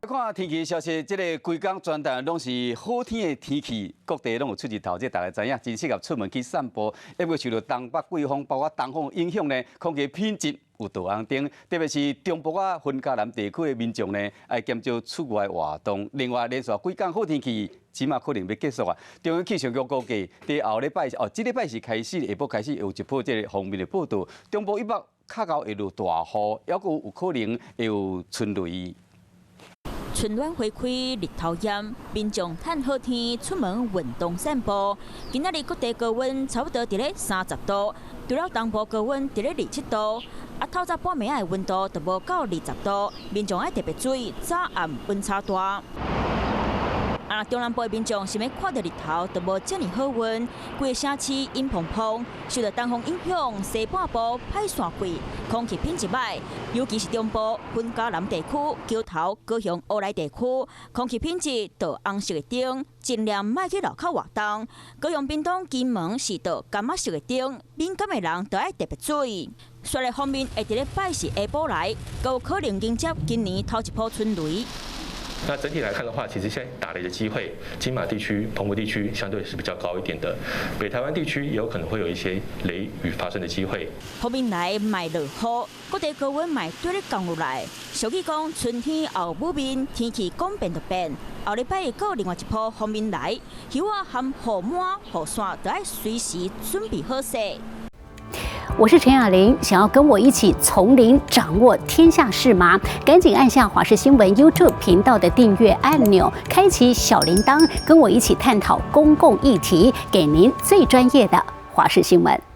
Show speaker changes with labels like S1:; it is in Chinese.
S1: 看天气消息，这个规工全台拢是好天的天气，各地拢有出日头，这大家知影，真适合出门去散步。因为受到东北季风，包括东风影响呢，空气品质有大红灯，特别是中部啊、云嘉南地区的民众呢，爱减少出外活动。另外，连续几工好天气，起码可能要结束啊。中央气象局估计，在后礼拜这礼拜是开始，下晡开始有一波这个方面的报道，中部以北较高会落大雨，还有可能会有春雷。
S2: 春暖花开，日头炎，民众趁好天出门运动散步。今仔日各地高温差不多伫咧30度，除了东部高温伫咧27度，透早半暝仔的温度就无到20度，民众爱特别注意早暗温差大。中南部的民众想要看到日头，就无遮尔好运。规个城市阴蓬蓬，受到东风影响，西半部歹散气，空气品质歹，尤其是中部、云嘉南地区、桥头、高雄、乌来地区，空气品质到红色的灯，尽量莫去路口活动。高雄、屏东、金门是到柑仔色的灯，敏感的人都要特别注意。雪的方面，会伫咧拜四下晡来，有可能迎接今年头一波春雷。
S3: 那整体来看的话，其实现在打雷的机会，金马地区、澎湖地区相对是比较高一点的，北台湾地区也有可能会有一些雷雨发生的机会。
S2: 后面来卖落雨，各地高温卖对咧降落来。俗语讲，春天后母面，天气讲变就变。后礼拜还有另外一波方面来，雨啊含雨满、雨伞都要随时准备好势。
S4: 我是陈雅玲，想要跟我一起从零掌握天下事吗？赶紧按下华视新闻 YouTube 频道的订阅按钮，开启小铃铛，跟我一起探讨公共议题，给您最专业的华视新闻。